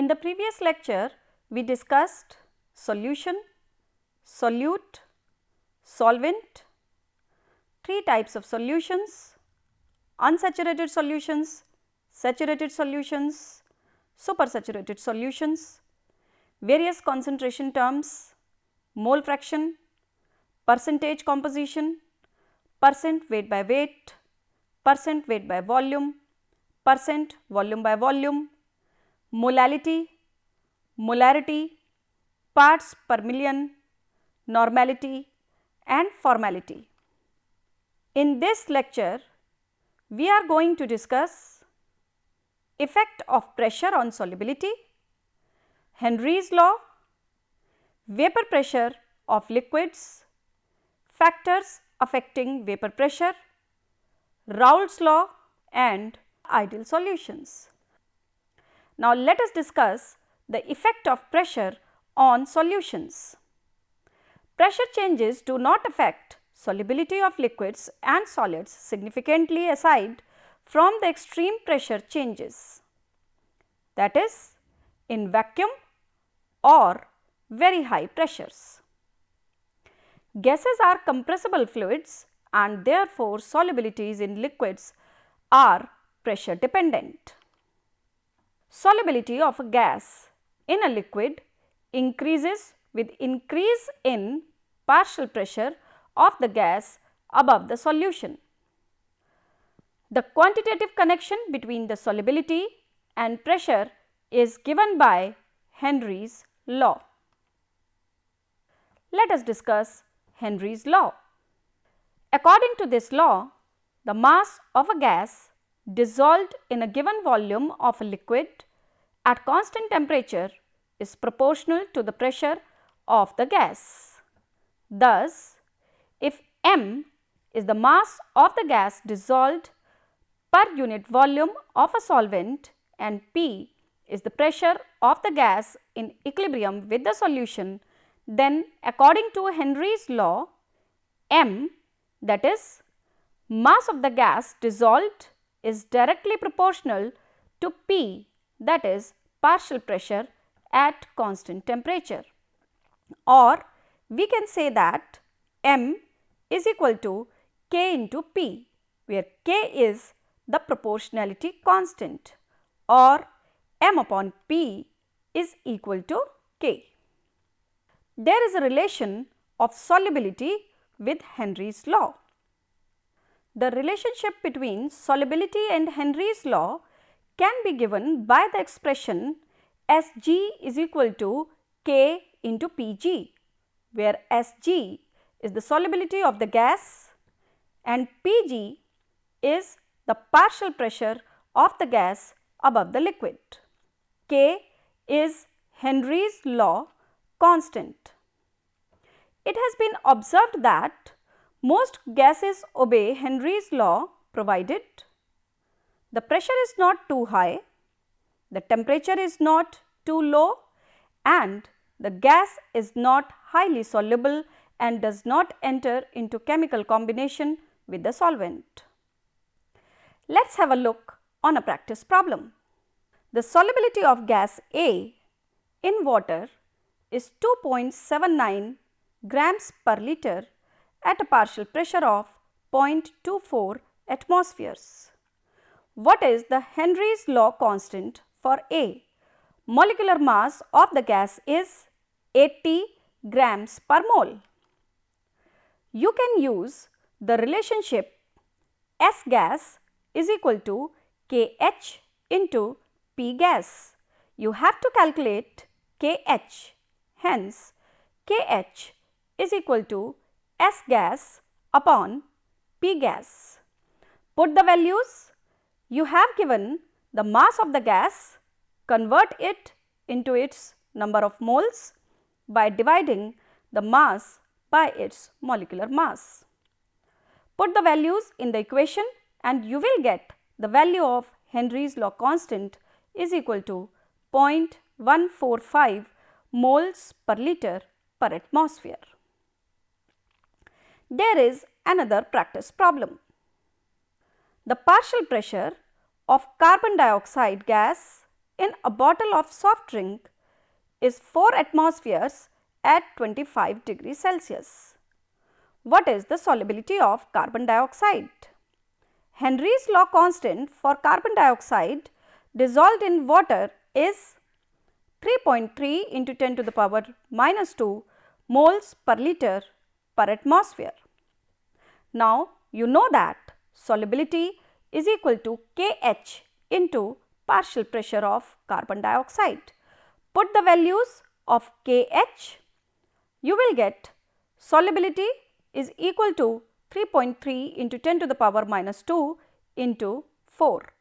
In the previous lecture, we discussed solution, solute, solvent, three types of solutions: unsaturated solutions, saturated solutions, supersaturated solutions, various concentration terms, mole fraction, percentage composition, percent weight by weight, percent weight by volume, percent volume by volume, molality, molarity, parts per million, normality and formality. In this lecture, we are going to discuss effect of pressure on solubility, Henry's law, vapor pressure of liquids, factors affecting vapor pressure, Raoult's law and ideal solutions. Now, let us discuss the effect of pressure on solutions. Pressure changes do not affect solubility of liquids and solids significantly aside from the extreme pressure changes, that is in vacuum or very high pressures. Gases are compressible fluids and therefore solubilities in liquids are pressure dependent. Solubility of a gas in a liquid increases with increase in partial pressure of the gas above the solution. The quantitative connection between the solubility and pressure is given by Henry's law. Let us discuss Henry's law. According to this law, the mass of a gas dissolved in a given volume of a liquid at constant temperature is proportional to the pressure of the gas. Thus, if m is the mass of the gas dissolved per unit volume of a solvent and p is the pressure of the gas in equilibrium with the solution, then according to Henry's law, m, that is mass of the gas dissolved, is directly proportional to p, that is partial pressure at constant temperature, or we can say that m is equal to k into p, where k is the proportionality constant, or m upon p is equal to k. There is a relation of solubility with Henry's law. The relationship between solubility and Henry's law can be given by the expression Sg is equal to K into Pg, where Sg is the solubility of the gas and Pg is the partial pressure of the gas above the liquid. K is Henry's law constant. It has been observed that most gases obey Henry's law provided the pressure is not too high, the temperature is not too low and the gas is not highly soluble and does not enter into chemical combination with the solvent. Let us have a look on a practice problem. The solubility of gas A in water is 2.79 grams per liter at a partial pressure of 0.24 atmospheres. What is the Henry's law constant for A? Molecular mass of the gas is 80 grams per mole. You can use the relationship S gas is equal to Kh into P gas. You have to calculate Kh, hence Kh is equal to S gas upon P gas. Put the values. You have given the mass of the gas, convert it into its number of moles by dividing the mass by its molecular mass. Put the values in the equation and you will get the value of Henry's law constant is equal to 0.145 moles per liter per atmosphere. There is another practice problem. The partial pressure of carbon dioxide gas in a bottle of soft drink is 4 atmospheres at 25 degrees Celsius. What is the solubility of carbon dioxide? Henry's law constant for carbon dioxide dissolved in water is 3.3 into 10 to the power minus 2 moles per liter per atmosphere. Now, you know that solubility is equal to Kh into partial pressure of carbon dioxide. Put the values of Kh, you will get solubility is equal to 3.3 into 10 to the power minus 2 into 4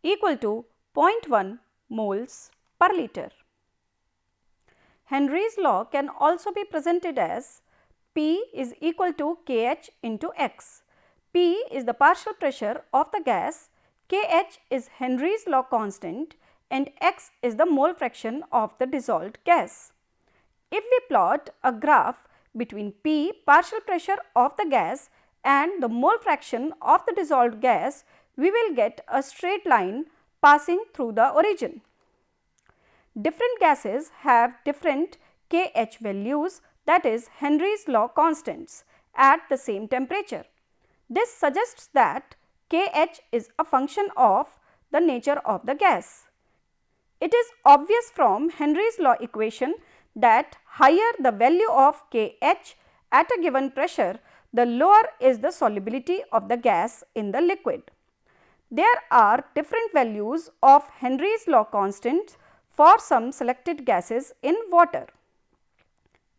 equal to 0.1 moles per liter. Henry's law can also be presented as P is equal to Kh into x. P is the partial pressure of the gas, Kh is Henry's law constant and x is the mole fraction of the dissolved gas. If we plot a graph between P partial pressure of the gas and the mole fraction of the dissolved gas, we will get a straight line passing through the origin. Different gases have different Kh values, that is Henry's law constants, at the same temperature. This suggests that Kh is a function of the nature of the gas. It is obvious from Henry's law equation that higher the value of Kh at a given pressure, the lower is the solubility of the gas in the liquid. There are different values of Henry's law constant for some selected gases in water.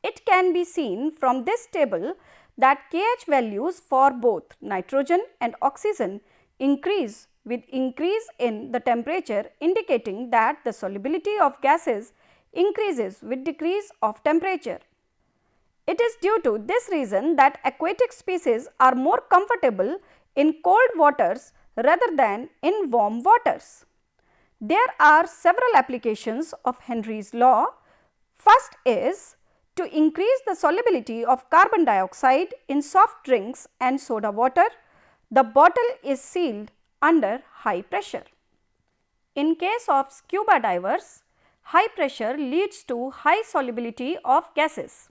It can be seen from this table that Kh values for both nitrogen and oxygen increase with increase in the temperature, indicating that the solubility of gases increases with decrease of temperature. It is due to this reason that aquatic species are more comfortable in cold waters rather than in warm waters. There are several applications of Henry's law. First is to increase the solubility of carbon dioxide in soft drinks and soda water. The bottle is sealed under high pressure. In case of scuba divers, high pressure leads to high solubility of gases.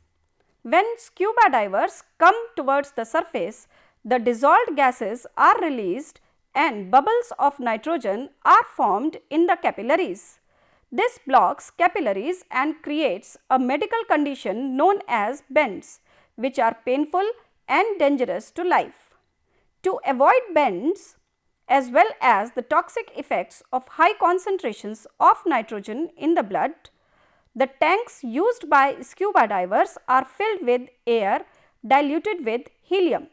When scuba divers come towards the surface, the dissolved gases are released and bubbles of nitrogen are formed in the capillaries. This blocks capillaries and creates a medical condition known as bends, which are painful and dangerous to life. To avoid bends, as well as the toxic effects of high concentrations of nitrogen in the blood, the tanks used by scuba divers are filled with air diluted with helium.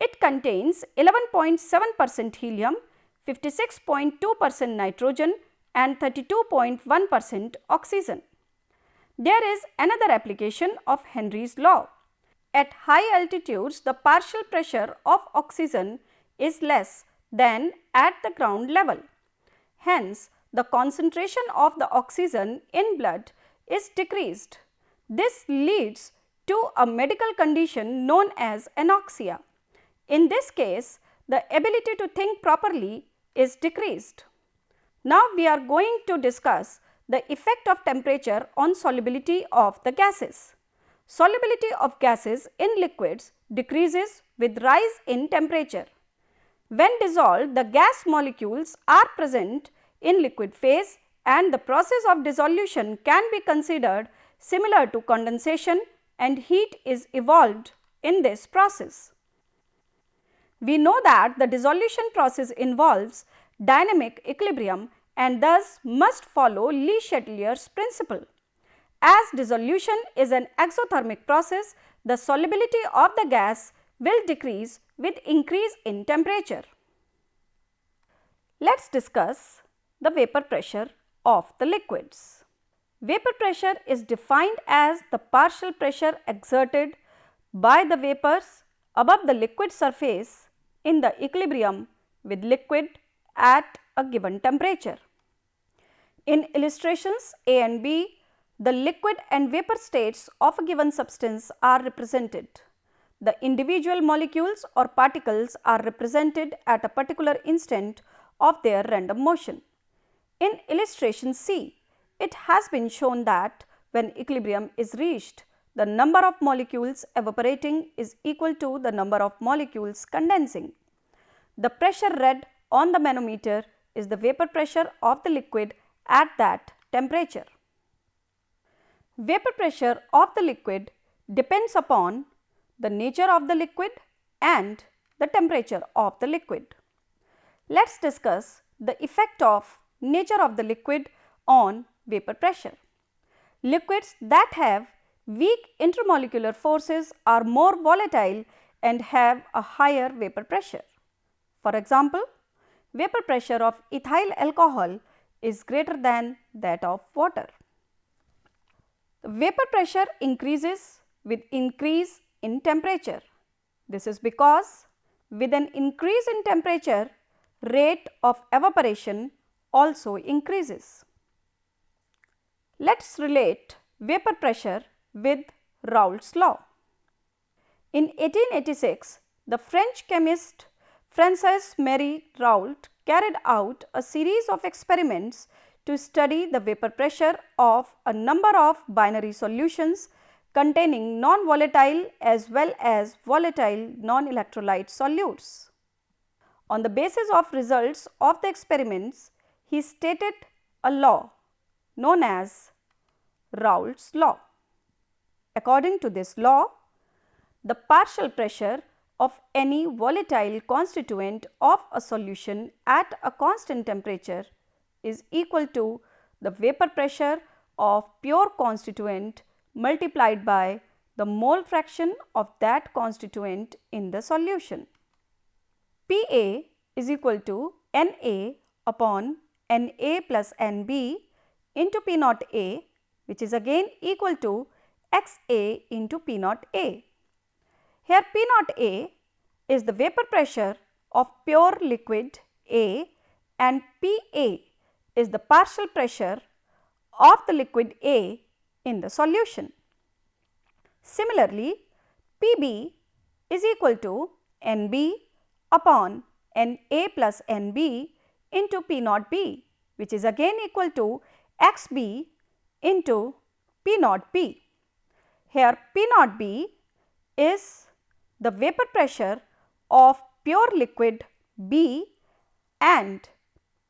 It contains 11.7% helium, 56.2% nitrogen and 32.1% oxygen. There is another application of Henry's law. At high altitudes, the partial pressure of oxygen is less than at the ground level. Hence, the concentration of the oxygen in blood is decreased. This leads to a medical condition known as anoxia. In this case, the ability to think properly is decreased. Now, we are going to discuss the effect of temperature on solubility of the gases. Solubility of gases in liquids decreases with rise in temperature. When dissolved, the gas molecules are present in liquid phase and the process of dissolution can be considered similar to condensation and heat is evolved in this process. We know that the dissolution process involves dynamic equilibrium and thus must follow Le Chatelier's principle. As dissolution is an exothermic process, the solubility of the gas will decrease with increase in temperature. Let us discuss the vapor pressure of the liquids. Vapor pressure is defined as the partial pressure exerted by the vapors above the liquid surface in the equilibrium with liquid at a given temperature. In illustrations A and B, the liquid and vapor states of a given substance are represented. The individual molecules or particles are represented at a particular instant of their random motion. In illustration C, it has been shown that when equilibrium is reached, the number of molecules evaporating is equal to the number of molecules condensing. The pressure read on the manometer is the vapor pressure of the liquid at that temperature. Vapor pressure of the liquid depends upon the nature of the liquid and the temperature of the liquid. Let us discuss the effect of nature of the liquid on vapor pressure. Liquids that have weak intermolecular forces are more volatile and have a higher vapor pressure. For example, vapor pressure of ethyl alcohol is greater than that of water. The vapor pressure increases with increase in temperature. This is because with an increase in temperature, rate of evaporation also increases. Let us relate vapor pressure with Raoult's law. In 1886, the French chemist Frances Marie Raoult carried out a series of experiments to study the vapor pressure of a number of binary solutions containing non-volatile as well as volatile non-electrolyte solutes. On the basis of results of the experiments, he stated a law known as Raoult's law. According to this law, the partial pressure of any volatile constituent of a solution at a constant temperature is equal to the vapor pressure of pure constituent multiplied by the mole fraction of that constituent in the solution. Pa is equal to Na upon Na plus Nb into P naught A, which is again equal to Xa into P naught A. Here P naught A is the vapor pressure of pure liquid A and Pa is the partial pressure of the liquid A in the solution. Similarly, Pb is equal to Nb upon Na plus Nb into P naught B, which is again equal to Xb into P naught B. Here P naught B is the vapor pressure of pure liquid B and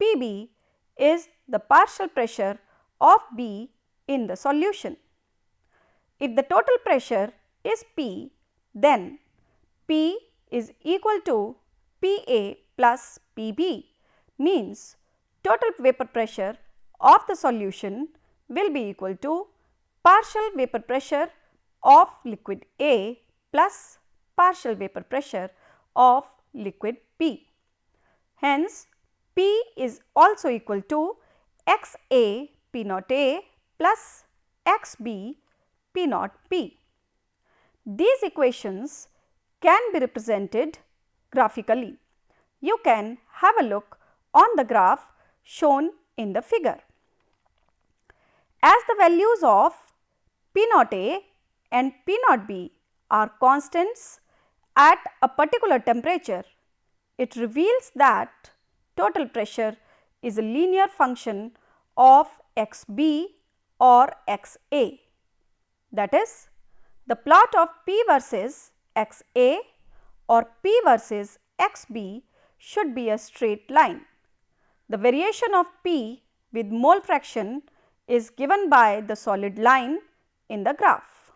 Pb is the partial pressure of B in the solution. If the total pressure is P, then P is equal to Pa plus Pb, means total vapor pressure of the solution will be equal to partial vapor pressure of liquid A plus partial vapor pressure of liquid B. Hence, P is also equal to Xa P naught A plus Xb P naught B. These equations can be represented graphically. You can have a look on the graph shown in the figure. As the values of P naught A and P naught B are constants at a particular temperature, it reveals that total pressure is a linear function of Xb or Xa. That is, the plot of P versus Xa or P versus Xb should be a straight line. The variation of P with mole fraction is given by the solid line in the graph.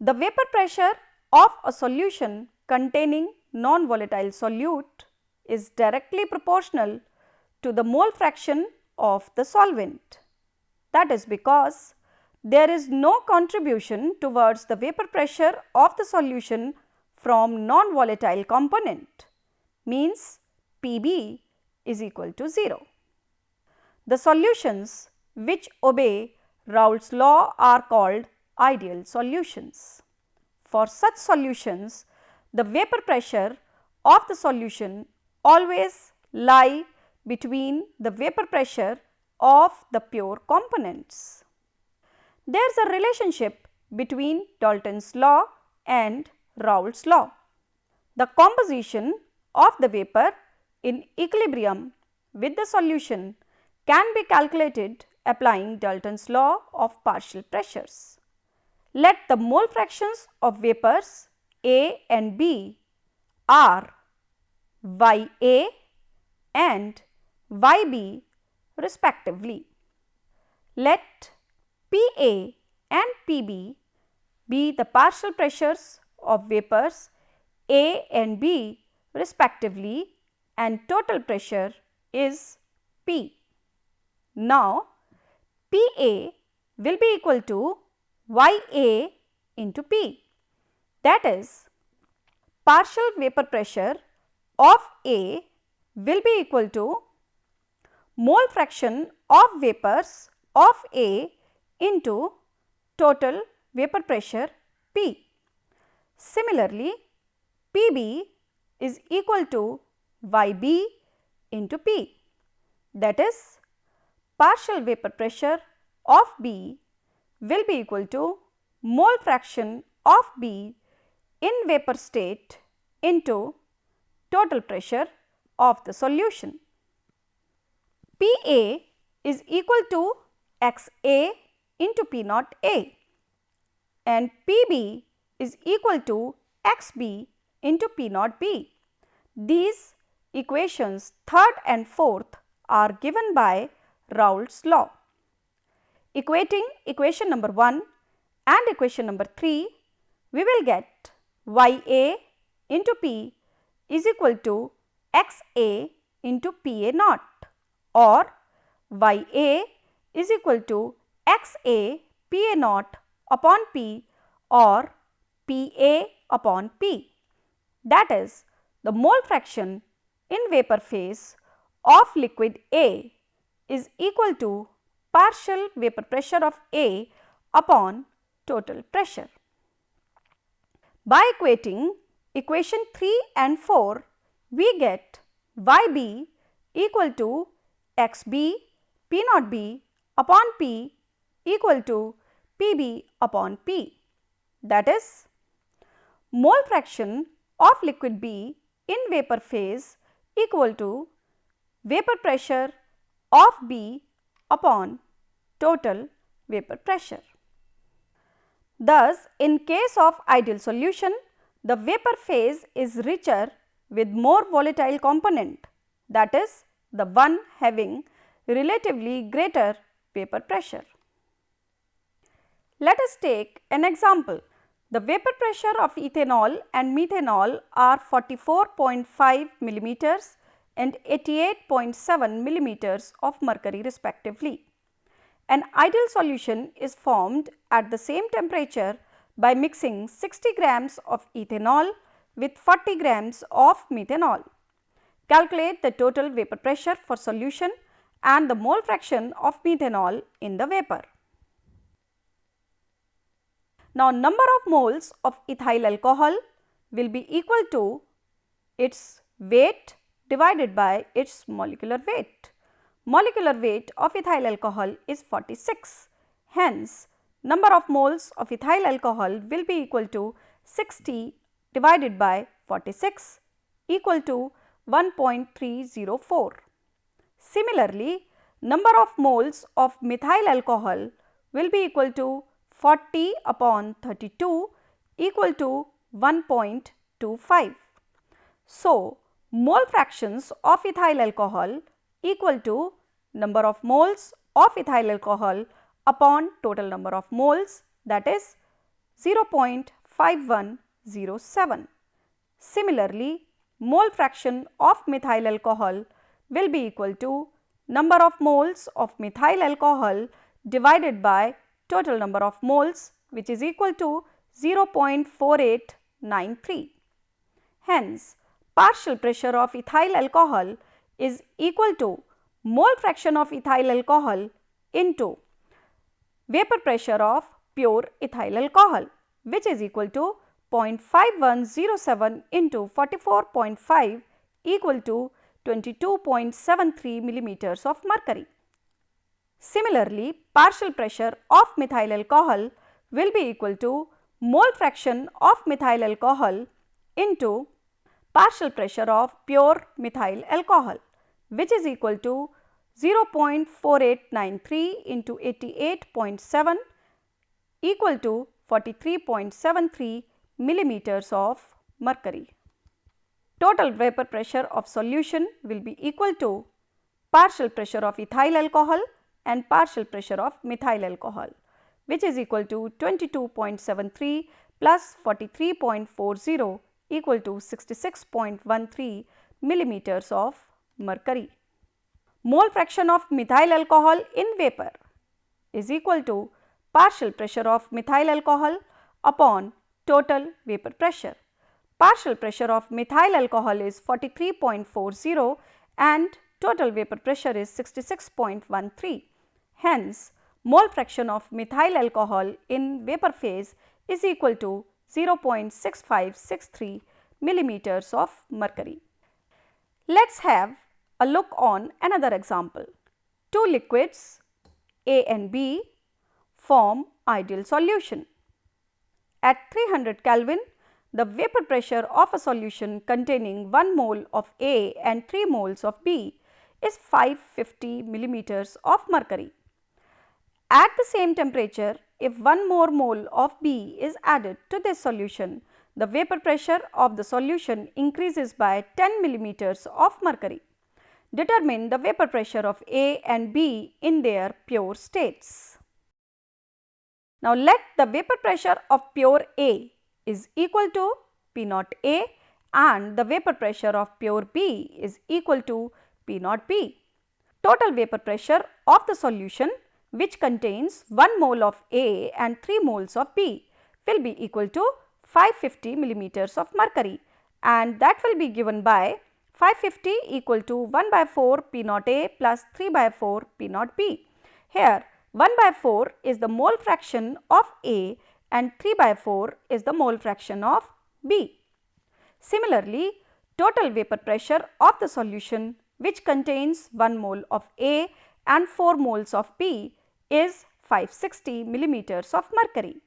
The vapor pressure of a solution containing non-volatile solute is directly proportional to the mole fraction of the solvent. That is because there is no contribution towards the vapor pressure of the solution from non-volatile component, means Pb is equal to 0. The solutions which obey Raoult's law are called ideal solutions. For such solutions, the vapor pressure of the solution always lie between the vapor pressure of the pure components. There is a relationship between Dalton's law and Raoult's law. The composition of the vapor in equilibrium with the solution can be calculated applying Dalton's law of partial pressures. Let the mole fractions of vapors A and B are Ya and Yb respectively. Let Pa and Pb be the partial pressures of vapors A and B respectively, and total pressure is P. Now, Pa will be equal to Ya into P, that is, partial vapor pressure of A will be equal to mole fraction of vapors of A into total vapor pressure P. Similarly, Pb is equal to Yb into P, that is, partial vapor pressure of B will be equal to mole fraction of B in vapor state into total pressure of the solution. Pa is equal to Xa into P naught A and Pb is equal to Xb into P naught B. These equations third and fourth are given by Raoult's law. Equating equation number 1 and equation number 3, we will get Ya into P is equal to Xa into Pa naught, or Ya is equal to Xa Pa naught upon P, or Pa upon P. That is, the mole fraction in vapor phase of liquid A is equal to partial vapor pressure of A upon total pressure. By equating equation 3 and 4, we get Yb equal to Xb P naught B upon P equal to Pb upon P. That is, mole fraction of liquid B in vapor phase equal to vapor pressure of B upon total vapor pressure. Thus, in case of ideal solution, the vapor phase is richer with more volatile component, that is, the one having relatively greater vapor pressure. Let us take an example. The vapor pressure of ethanol and methanol are 44.5 millimeters and 88.7 millimeters of mercury respectively. An ideal solution is formed at the same temperature by mixing 60 grams of ethanol with 40 grams of methanol. Calculate the total vapor pressure for solution and the mole fraction of methanol in the vapor. Now, number of moles of ethyl alcohol will be equal to its weight divided by its molecular weight. Molecular weight of ethyl alcohol is 46. Hence, number of moles of ethyl alcohol will be equal to 60 divided by 46 equal to 1.304. Similarly, number of moles of methyl alcohol will be equal to 40 upon 32 equal to 1.25. So, mole fractions of ethyl alcohol equal to number of moles of ethyl alcohol upon total number of moles, that is 0.5107. Similarly, mole fraction of methyl alcohol will be equal to number of moles of methyl alcohol divided by total number of moles, which is equal to 0.4893. Hence, partial pressure of ethyl alcohol is equal to mole fraction of ethyl alcohol into vapor pressure of pure ethyl alcohol, which is equal to 0.5107 into 44.5 equal to 22.73 millimeters of mercury. Similarly, partial pressure of methyl alcohol will be equal to mole fraction of methyl alcohol into partial pressure of pure methyl alcohol, which is equal to 0.4893 into 88.7 equal to 43.73 millimeters of mercury. Total vapor pressure of solution will be equal to partial pressure of ethyl alcohol and partial pressure of methyl alcohol, which is equal to 22.73 plus 43.40 equal to 66.13 millimeters of mercury. Mole fraction of methyl alcohol in vapor is equal to partial pressure of methyl alcohol upon total vapor pressure. Partial pressure of methyl alcohol is 43.40 and total vapor pressure is 66.13. Hence, mole fraction of methyl alcohol in vapor phase is equal to 0.6563 millimeters of mercury. Let us have a look on another example. Two liquids A and B form ideal solution. At 300 Kelvin, the vapor pressure of a solution containing 1 mole of A and 3 moles of B is 550 millimeters of mercury. At the same temperature, if 1 more mole of B is added to this solution, the vapor pressure of the solution increases by 10 millimeters of mercury. Determine the vapor pressure of A and B in their pure states. Now, let the vapor pressure of pure A is equal to P naught A and the vapor pressure of pure B is equal to P naught B. Total vapor pressure of the solution which contains 1 mole of A and 3 moles of B will be equal to 550 millimeters of mercury, and that will be given by 550 equal to 1 by 4 P naught A plus 3 by 4 P naught B. Here 1 by 4 is the mole fraction of A and 3 by 4 is the mole fraction of B. Similarly, total vapor pressure of the solution which contains 1 mole of A and 4 moles of B is 560 millimeters of mercury.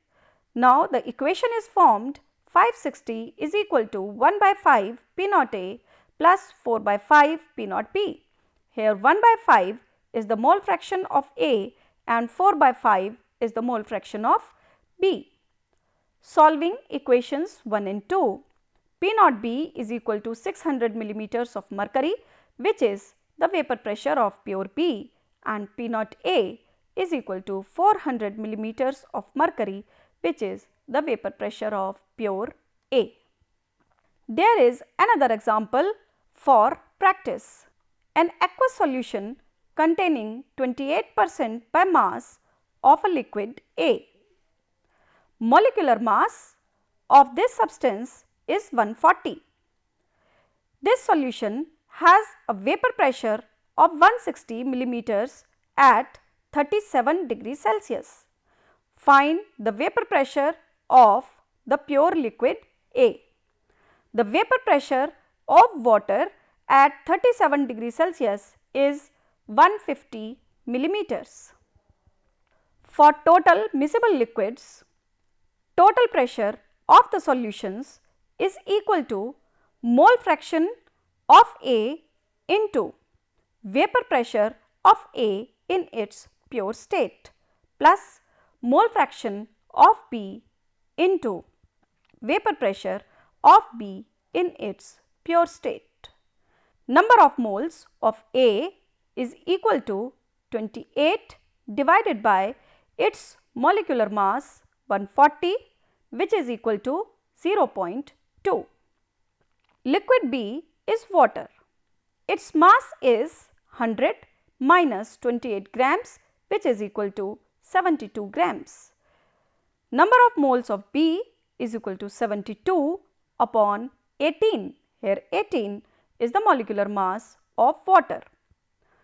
Now, the equation is formed: 560 is equal to 1 by 5 P naught A plus 4 by 5 P naught B. Here 1 by 5 is the mole fraction of A and 4 by 5 is the mole fraction of B. Solving equations 1 and 2, P naught B is equal to 600 millimeters of mercury, which is the vapor pressure of pure B, and P naught A is equal to 400 millimeters of mercury, which is the vapor pressure of pure A. There is another example for practice. An aqueous solution containing 28% by mass of a liquid A. Molecular mass of this substance is 140. This solution has a vapor pressure of 160 millimeters at 37 degrees Celsius. Find the vapor pressure of the pure liquid A. The vapor pressure of water at 37 degrees Celsius is 150 millimeters. For total miscible liquids, total pressure of the solutions is equal to mole fraction of A into vapor pressure of A in its pure state plus mole fraction of B into vapor pressure of B in its pure state. Number of moles of A is equal to 28 divided by its molecular mass 140, which is equal to 0.2. Liquid B is water. Its mass is 100 minus 28 grams, which is equal to 72 grams. Number of moles of B is equal to 72 upon 18. Here 18 is the molecular mass of water.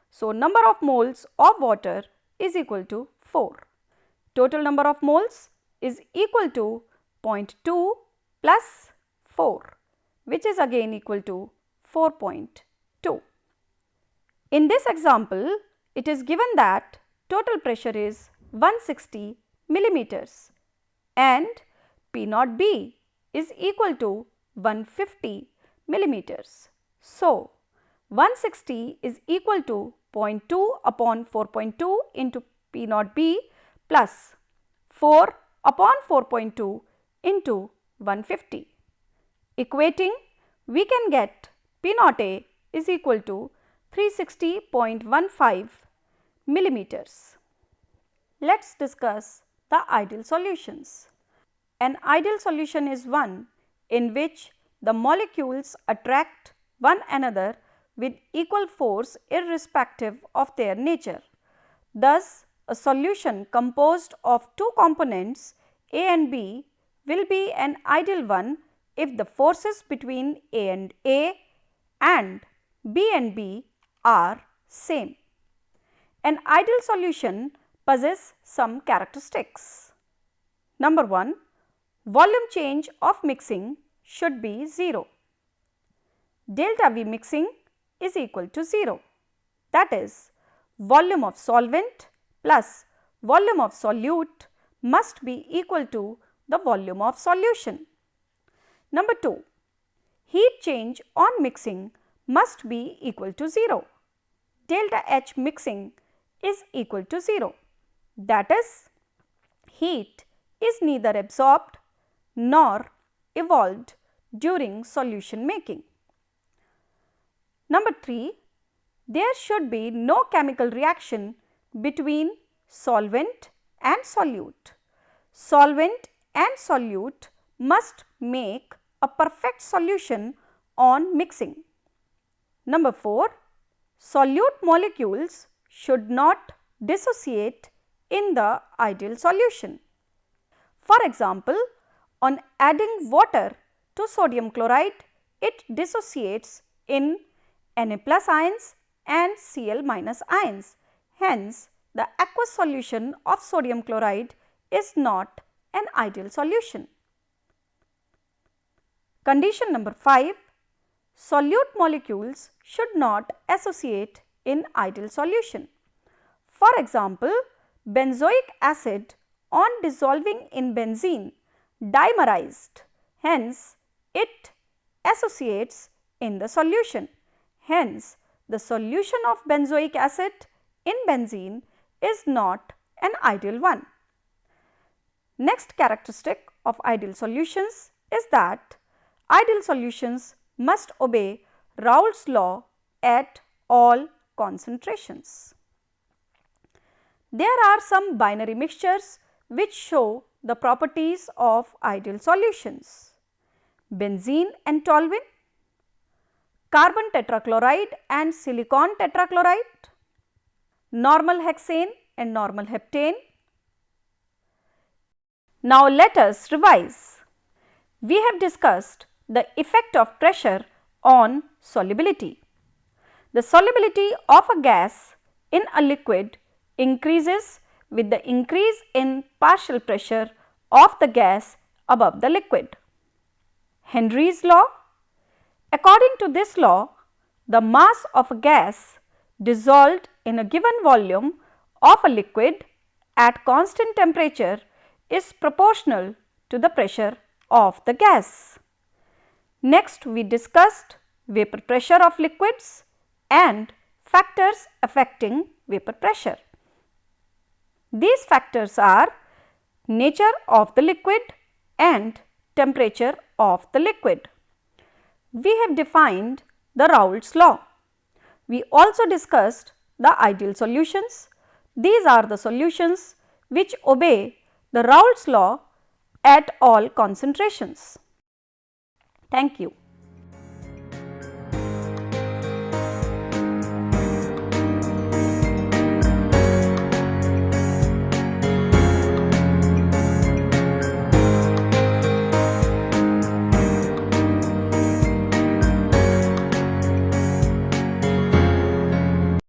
So, number of moles of water is equal to 4. Total number of moles is equal to 0.2 plus 4, which is again equal to 4.2. In this example, it is given that total pressure is 160 millimeters and P naught B is equal to 150 millimeters. So, 160 is equal to 0.2 upon 4.2 into P naught B plus 4 upon 4.2 into 150. Equating, we can get P naught A is equal to 360.15 millimeters. Let us discuss the ideal solutions. An ideal solution is one in which the molecules attract one another with equal force irrespective of their nature. Thus, a solution composed of two components A and B will be an ideal one if the forces between A and B and B are same. An ideal solution possesses some characteristics. Number 1, volume change of mixing should be 0. Delta V mixing is equal to 0. That is, volume of solvent plus volume of solute must be equal to the volume of solution. Number 2, heat change on mixing must be equal to 0. Delta H mixing is equal to 0. That is, heat is neither absorbed nor evolved during solution making. Number 3, there should be no chemical reaction between solvent and solute. Solvent and solute must make a perfect solution on mixing. Number 4, solute molecules should not dissociate in the ideal solution. For example, on adding water to sodium chloride, it dissociates in Na plus ions and Cl minus ions. Hence, the aqueous solution of sodium chloride is not an ideal solution. Condition number 5, solute molecules should not associate in ideal solution. For example, benzoic acid on dissolving in benzene dimerized, hence it associates in the solution. Hence, the solution of benzoic acid in benzene is not an ideal one. Next characteristic of ideal solutions is that ideal solutions must obey Raoult's law at all concentrations. There are some binary mixtures which show the properties of ideal solutions: benzene and toluene, carbon tetrachloride and silicon tetrachloride, normal hexane and normal heptane. Now, let us revise. We have discussed the effect of pressure on solubility. The solubility of a gas in a liquid increases with the increase in partial pressure of the gas above the liquid. Henry's law. According to this law, the mass of a gas dissolved in a given volume of a liquid at constant temperature is proportional to the pressure of the gas. Next, we discussed vapor pressure of liquids and factors affecting vapor pressure. These factors are nature of the liquid and temperature of the liquid. We have defined the Raoult's law. We also discussed the ideal solutions. These are the solutions which obey the Raoult's law at all concentrations. Thank you.